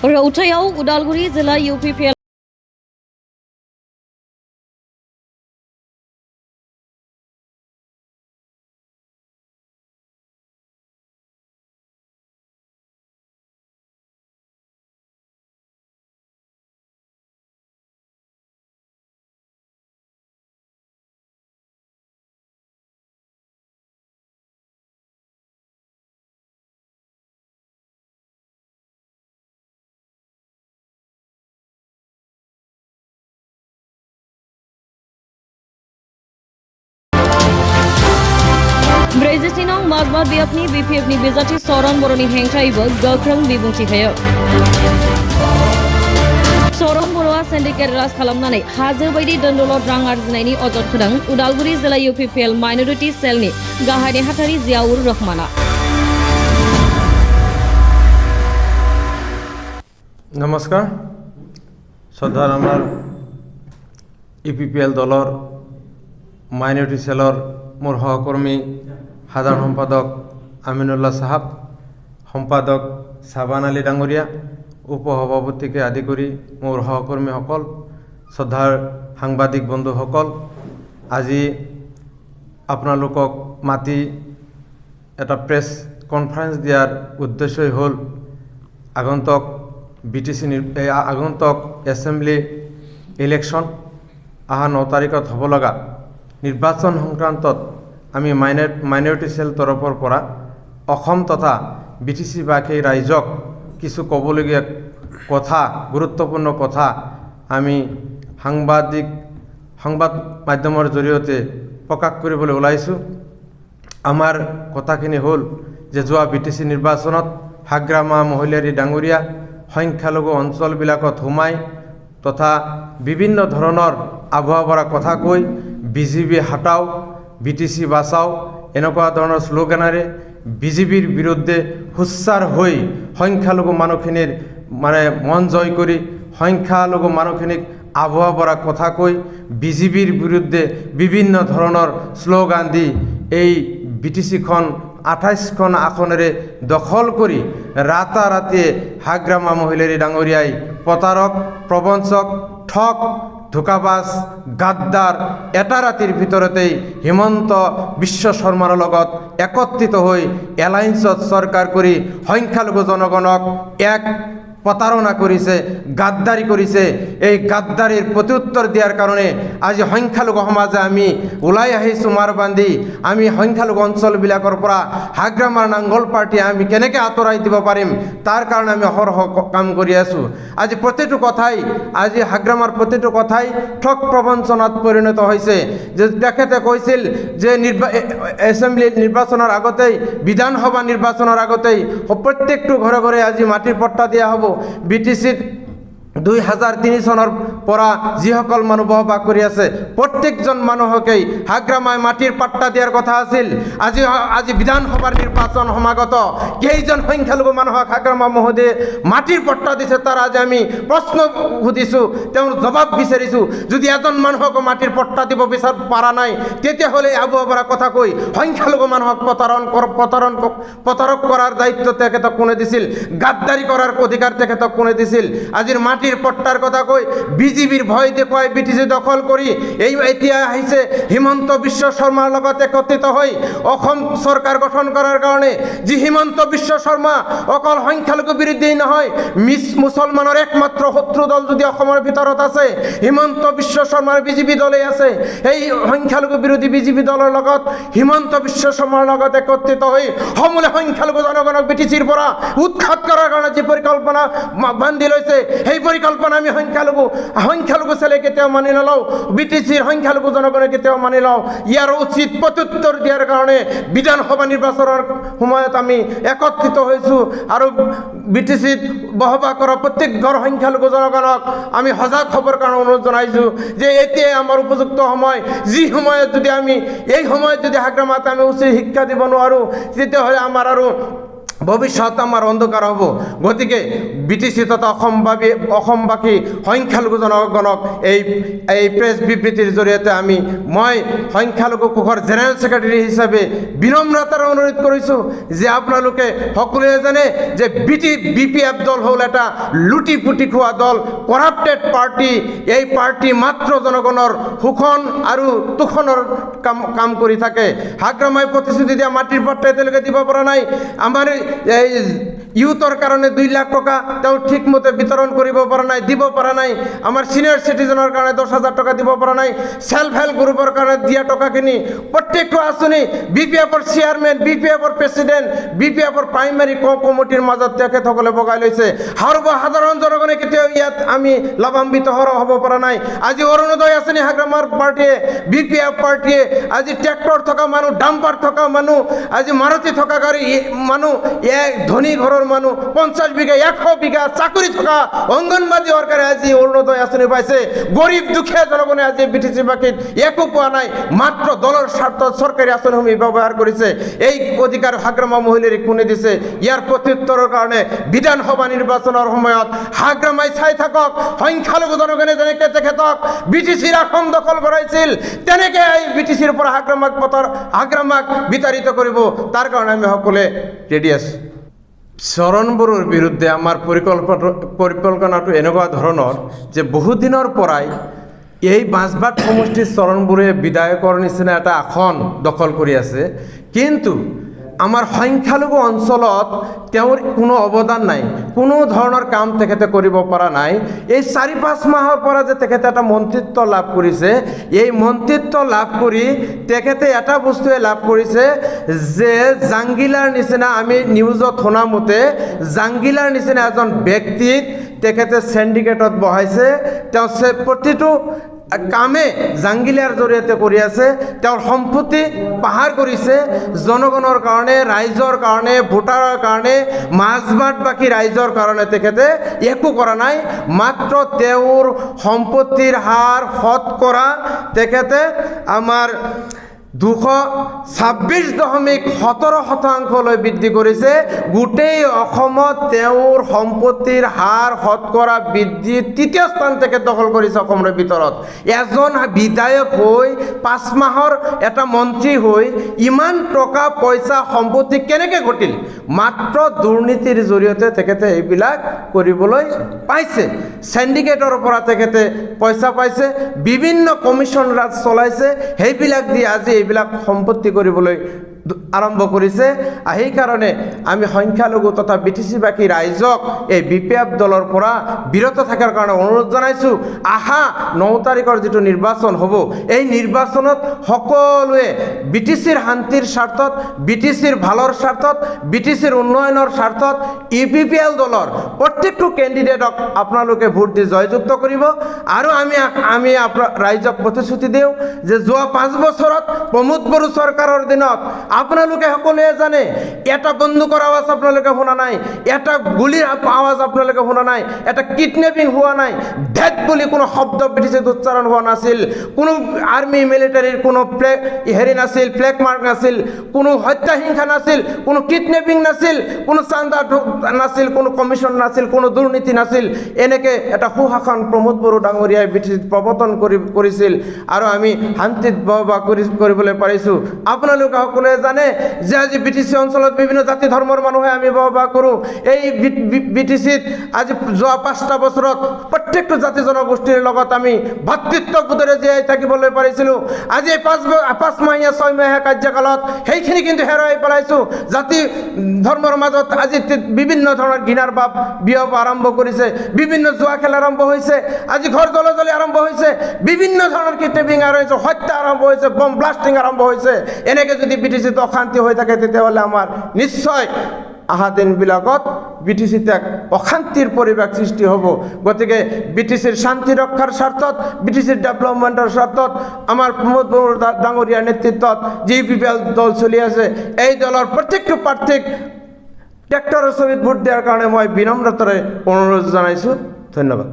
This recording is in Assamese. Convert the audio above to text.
रौथायाव उदालगुरि जिल्ला UPPL ब्रैजिथिनं मागबाद बियाबनि BPFनि बिजाथि सरन बर'नि हेंथायैबो गोख्रों बिबुंथि होयो। सरन बर'आ सिन्डिकेट राज खालामनानै हाजो बायदि दोनदलद रां आरजिनायनि अजद होदों उदालगुरि जिल्ला UPPL माइनरिटि सेलनि गाहाय नेहाथारि जियाउर रहमाना। नमस्कार শ্রদ্ধার আমার UPPL দলর মাইনরিটি সেলর মোর সহকর্মী সাধারণ সম্পাদক আমিনুল্লাহ সাহাব, সম্পাদক সাবান আলী ডাঙৰীয়া, উপসভাপতিকে আদি কৰি মোৰ সহকৰ্মীসকল, শ্ৰদ্ধাৰ সাংবাদিক বন্ধুসকল, আজি আপোনালোকক মাতি এটা প্ৰেছ কনফাৰেন্স দিয়াৰ উদ্দেশ্যই হ'ল আগন্তুক আগন্তুক এছেম্বলি ইলেকশ্যন অহা 9 তাৰিখত হ'ব লগা নিৰ্বাচন সংক্ৰান্তত আমি মাইনৰিটি সেল তৰফৰ পৰা অসম তথা BTC বাসী ৰাইজক কিছু ক'বলগীয়া কথা, গুৰুত্বপূৰ্ণ কথা আমি সংবাদ মাধ্যমৰ জৰিয়তে প্ৰকাশ কৰিবলৈ ওলাইছোঁ। আমাৰ কথাখিনি হ'ল যে যোৱা BTC নিৰ্বাচনত হাগ্ৰামা মহিলাৰী ডাঙৰীয়া সংখ্যালঘু অঞ্চলবিলাকত সোমাই তথা বিভিন্ন ধৰণৰ আবহাওয়াৰ কথা কৈ BJP হাটাও, BTC বাঁচাও এনেকুৱা ধৰণৰ শ্লোগানেৰে BJPৰ বিৰুদ্ধে হুচ্চাৰ হৈ সংখ্যালঘু মানুহখিনিৰ মন জয় কৰি সংখ্যালঘু মানুহখিনিক আবহাওয়াৰ কথা কৈ BJPৰ বিৰুদ্ধে বিভিন্ন ধৰণৰ শ্লোগান দি এই BTCখন 28খন আসনেৰে দখল কৰি ৰাতাৰাতিয়ে হাগ্ৰামা মহিলাৰী ডাঙৰীয়াই প্ৰতাৰক, প্ৰবঞ্চক, ঠক, ধোকাবাজ, গাদ্দাৰ এটা ৰাতিৰ ভিতৰতেই হিমন্ত বিশ্ব শৰ্মাৰ লগত একত্ৰিত হৈ এলায়েন্সত চৰকাৰ কৰি সংখ্যালঘু জনগণক এক প্ৰতাৰণা কৰিছে, গাদ্দাৰী কৰিছে। এই গাদ্দাৰীৰ প্ৰত্যুত্তৰ দিয়াৰ কাৰণে আজি সংখ্যালঘু সমাজে আমি ওলাই আহিছোঁ মাৰ বান্ধি। আমি সংখ্যালঘু অঞ্চলবিলাকৰ পৰা হাগ্ৰামাৰ নাংগল পাৰ্টি আমি কেনেকৈ আঁতৰাই দিব পাৰিম তাৰ কাৰণে আমি অহৰহ কাম কৰি আছোঁ। আজি প্ৰতিটো কথাই হাগ্ৰামাৰ প্ৰতিটো কথাই ঠক প্ৰবঞ্চনাত পৰিণত হৈছে। যে তেখেতে কৈছিল যে এছেম্বলি নিৰ্বাচনৰ আগতেই, বিধানসভা নিৰ্বাচনৰ আগতেই প্ৰত্যেকটো ঘৰে ঘৰে আজি মাটিৰ পট্টা দিয়া হ'ব। BTCত 2003 চনৰ পৰা যিসকল মানুহ বসবাস কৰি আছে প্ৰত্যেকজন মানুহকেই হাগ্ৰামাই মাটিৰ পাট্টা দিয়াৰ কথা আছিল। আজি বিধানসভাৰ নিৰ্বাচন সমাগত কেইজন সংখ্যালঘু মানুহক হাগ্ৰামা মহোদয়ে মাটিৰ পট্টা দিছে তাৰ আজি আমি প্ৰশ্ন সুধিছোঁ, তেওঁৰ জবাব বিচাৰিছোঁ। যদি এজন মানুহক মাটিৰ পট্টা দিব পাৰা নাই তেতিয়াহ'লে আবহাওয়াৰ কথা কৈ সংখ্যালঘু মানুহক প্ৰতাৰক কৰাৰ দায়িত্ব তেখেতক কোনে দিছিল? গাদ্দাৰী কৰাৰ অধিকাৰ তেখেতক কোনে দিছিল? আজিৰ মাটিৰ পট্টাৰ কথা কৈ BJPৰ ভয় দেখুৱাই BTC দখল কৰি এতিয়া আহিছে হিমন্ত বিশ্ব শৰ্মাৰ লগত একত্ৰিত হৈ অসম চৰকাৰ গঠন কৰাৰ কাৰণে। যি হিমন্ত বিশ্ব শৰ্মা অকল সংখ্যালঘু বিৰোধী নহয়, মুছলমানৰ একমাত্ৰ শত্ৰু দল যদি অসমৰ ভিতৰত আছে হিমন্ত বিশ্ব শৰ্মাৰ BJP দলেই আছে। এই সংখ্যালঘু বিৰোধী BJP দলৰ লগত হিমন্ত বিশ্ব শৰ্মাৰ লগত একত্ৰিত হৈ সমূলে সংখ্যালঘু জনগণক BTCৰ পৰা উৎখাত কৰাৰ কাৰণে যি পৰিকল্পনা বান্ধি লৈছে সেই পৰিকল্পনা আমি সংখ্যালঘু ছেলে কেতিয়াও মানি নলওঁ, BTCৰ সংখ্যালঘু জনগণে কেতিয়াও মানি লওঁ। ইয়াৰ উচিত প্ৰত্যুত্তৰ দিয়াৰ কাৰণে বিধানসভা নিৰ্বাচনৰ সময়ত আমি একত্ৰিত হৈছোঁ আৰু BTCত বসবাস কৰা প্ৰত্যেক ঘৰ সংখ্যালঘু জনগণক আমি সজাগ হ'বৰ কাৰণে অনুৰোধ জনাইছোঁ যে এতিয়াই আমাৰ উপযুক্ত সময়। যি সময়ত যদি আমি এই সময়ত যদি হাগ্ৰামাত আমি উচিত শিক্ষা দিব নোৱাৰোঁ তেতিয়াহ'লে আমাৰ আৰু ভবিষ্যৎ আমাৰ অন্ধকাৰ হ'ব। গতিকে বিটিচি তথা অসমবাসী সংখ্যালঘু জনগণক এই প্ৰেছ বিবৃতিৰ জৰিয়তে মই সংখ্যালঘু কোষৰ জেনেৰেল ছেক্ৰেটাৰী হিচাপে বিনম্ৰতাৰে অনুৰোধ কৰিছোঁ যে আপোনালোকে সকলোৱে জানে যে BPF দল হ'ল এটা লুটি পুটি খোৱা দল, কৰাপ্টেড পাৰ্টি। এই পাৰ্টি মাত্ৰ জনগণৰ শোষণ আৰু তোষণৰ কাম কৰি থাকে। হাগ্ৰামাই প্ৰতিশ্ৰুতি দিয়া মাটিৰ পট্টা এতিয়ালৈকে দিব পৰা নাই। আমাৰ এই ইউথৰ কাৰণে 2 লাখ টকা তেওঁ ঠিকমতে বিতৰণ কৰিব পৰা নাই, দিব পৰা নাই। আমাৰ সিনিয়ৰ সিটিজেনৰ কাৰণে 10,000 টকা দিব পৰা নাই। সেল্ফ হেল্প গ্ৰুপৰ কাৰণে দিয়া টকাখিনি প্ৰত্যেকটো আঁচনি BPFৰ চেয়াৰমেন, BPFৰ প্ৰেচিডেণ্ট, BPFৰ প্ৰাইমাৰী কমিটিৰ মাজত তেখেতসকলে বগাই লৈছে। সৰ্বসাধাৰণ জনগণে কেতিয়াও ইয়াত আমি লাভান্বিত হ'ব পৰা নাই। আজি অৰুণোদয় আঁচনি হাগ্ৰামাৰ পাৰ্টীয়ে, BPF পাৰ্টীয়ে আজি ট্ৰেক্টৰ থকা মানুহ, ডাম্পাৰ থকা মানুহ, আজি মাৰুতি থকা গাড়ী মানুহ, ধনী ঘৰৰ মানুহ 50 বিঘা 100 বিঘা চাকৰি থকা অংগনবাদী ওয়াৰ্কাৰে আজি অৰুণোদয় আঁচনি পাইছে। গৰিব দুখীয়া জনগণে আজি BTC বাকীত একো পোৱা নাই, মাত্ৰ দলৰ স্বাৰ্থত চৰকাৰী আঁচনিসমূহ ব্যৱহাৰ কৰিছে। এই অধিকাৰ হাগ্ৰামা মহিলাৰ কোনে দিছে? ইয়াৰ প্ৰত্যুত্তৰৰ কাৰণে বিধানসভা নিৰ্বাচনৰ সময়ত হাগ্ৰামাই চাই থাকক, সংখ্যালঘু জনগণে যেনেকৈ তেখেতক BTCৰ আসন দখল কৰাইছিল তেনেকৈ এই BTCৰ পৰা হাগ্ৰামাক বিতাড়িত কৰিব। তাৰ কাৰণে আমি সকলোৱে ৰেডি আছোঁ। চৰণ বড়োৰ বিৰুদ্ধে আমাৰ পৰিকল্পনাটো এনেকুৱা ধৰণৰ যে বহুদিনৰ পৰাই এই বাঁছবাট সমষ্টিৰ চৰণ বড়োৱে বিধায়কৰ নিচিনা এটা আসন দখল কৰি আছে, কিন্তু আমাৰ সংখ্যালঘু অঞ্চলত তেওঁৰ কোনো অৱদান নাই, কোনো ধৰণৰ কাম তেখেতে কৰিব পৰা নাই। এই 4-5 মাহৰ পৰা যে তেখেতে এটা মন্ত্ৰিত্ব লাভ কৰিছে, এই মন্ত্ৰিত্ব লাভ কৰি তেখেতে এটা বস্তুৱে লাভ কৰিছে যে জাংগিলাৰ নিচিনা, আমি নিউজত শুনা মতে জাংগিলাৰ নিচিনা এজন ব্যক্তিক তেখেতে সিন্ডিকেটত বহাইছে। তেওঁ প্ৰতিটো কামে জাংগিলাৰ জৰিয়তে কৰি আছে। তেওঁৰ সম্পত্তি পাহাৰ কৰিছে জনগণৰ কাৰণে, ৰাইজৰ কাৰণে, ভোটাৰৰ কাৰণে, মাজবাটবাসী ৰাইজৰ কাৰণে তেখেতে একো কৰা নাই। মাত্ৰ তেওঁৰ সম্পত্তিৰ হাৰ শতকৰা তেখেতে আমাৰ 226.17% বৃদ্ধি কৰিছে। গোটেই অসমত তেওঁৰ সম্পত্তিৰ হাৰ শতকৰা বৃদ্ধি 3য় স্থান তেখেত দখল কৰিছে অসমৰ ভিতৰত। এজন বিধায়ক হৈ 5 মাহৰ এটা মন্ত্ৰী হৈ ইমান টকা পইচা সম্পত্তি কেনেকৈ ঘটিল? মাত্ৰ দুৰ্নীতিৰ জৰিয়তে তেখেতে এইবিলাক কৰিবলৈ পাইছে। সিন্ডিকেটৰ পৰা তেখেতে পইচা পাইছে, বিভিন্ন কমিশ্যন ৰাজ চলাইছে, সেইবিলাক দি আজি এইবিলাক সম্পত্তি কৰিবলৈ আৰম্ভ কৰিছে। সেইকাৰণে আমি সংখ্যালঘু তথা BTC-বাসী ৰাইজক এই BPF দলৰ পৰা বিৰত থকাৰ কাৰণে অনুৰোধ জনাইছোঁ। 9 তাৰিখৰ যিটো নিৰ্বাচন হ'ব, এই নিৰ্বাচনত সকলোৱে BTCৰ শান্তিৰ স্বাৰ্থত, BTCৰ ভালৰ স্বাৰ্থত, BTCৰ উন্নয়নৰ স্বাৰ্থত UPPL দলৰ প্ৰত্যেকটো কেণ্ডিডেটক আপোনালোকে ভোট দি জয়যুক্ত কৰিব। আৰু আমি ৰাইজক প্ৰতিশ্ৰুতি দিওঁ যে যোৱা 5 বছৰত প্ৰমোদ বড়ো চৰকাৰৰ দিনত আপোনালোকে সকলোৱে জানে এটা বন্দুকৰ আৱাজ আপোনালোকে শুনা নাই, এটা গুলিৰ আৱাজ আপোনালোকে শুনা নাই, এটা কিডনেপিং হোৱা নাই, ডেথ বুলি কোনো শব্দ BTCত উচ্চাৰণ হোৱা নাছিল, কোনো আৰ্মি মিলিটাৰীৰ কোনো নাছিল, ফ্লেগ মাৰ্ক নাছিল, কোনো হত্যা হিংসা নাছিল, কোনো কিডনেপিং নাছিল, কোনো চান্দা নাছিল, কোনো কমিশ্যন নাছিল, কোনো দুৰ্নীতি নাছিল। এনেকৈ এটা সুশাসন প্ৰমোদ বড়ো ডাঙৰীয়াই BTCত প্ৰৱৰ্তন কৰিছিল আৰু আমি শান্তিত বসবাস কৰিবলৈ পাৰিছোঁ। আপোনালোকে সকলোৱে জানে যে আজি BTC অঞ্চলত বিভিন্ন জাতি ধৰ্মৰ মানুহে আমি বসবাস কৰোঁ। এই BTCত আজি যোৱা 5টা বছৰত প্ৰত্যেকটো জাতি জনগোষ্ঠীৰ লগত আমি ভাতৃত্ববোধেৰে জীয়াই থাকিবলৈ পাৰিছিলোঁ। আজি 5 মাহীয়া 6 মাহীয়া কাৰ্যকালত সেইখিনি কিন্তু হেৰুৱাই পেলাইছোঁ। জাতি ধৰ্মৰ মাজত আজি বিভিন্ন ধৰণৰ ঘৃণাৰ ভাৱ বিয়প আৰম্ভ কৰিছে, বিভিন্ন জুৱা খেল আৰম্ভ হৈছে, আজি ঘৰ জ্বলাজ্বলি আৰম্ভ হৈছে, বিভিন্ন ধৰণৰ কিডনেপিং আৰম্ভ হৈছে, হত্যা আৰম্ভ হৈছে, বম ব্লাষ্টিং আৰম্ভ হৈছে। এনেকৈ যদি BTCত অশান্তি হৈ থাকে তেতিয়াহ'লে আমাৰ নিশ্চয় অহা দিনবিলাকত BTCত এক অশান্তিৰ পৰিৱেশ সৃষ্টি হ'ব। গতিকে BTCৰ শান্তি ৰক্ষাৰ স্বাৰ্থত, BTCৰ ডেভেলপমেণ্টৰ স্বাৰ্থত আমাৰ প্ৰমোদ বড়ো ডাঙৰীয়াৰ নেতৃত্বত যি UPPL দল চলি আছে, এই দলৰ প্ৰত্যেকটো প্ৰাৰ্থীক ট্ৰেক্টৰৰ ছবিত ভোট দিয়াৰ কাৰণে মই বিনম্ৰতাৰে অনুৰোধ জনাইছোঁ। ধন্যবাদ।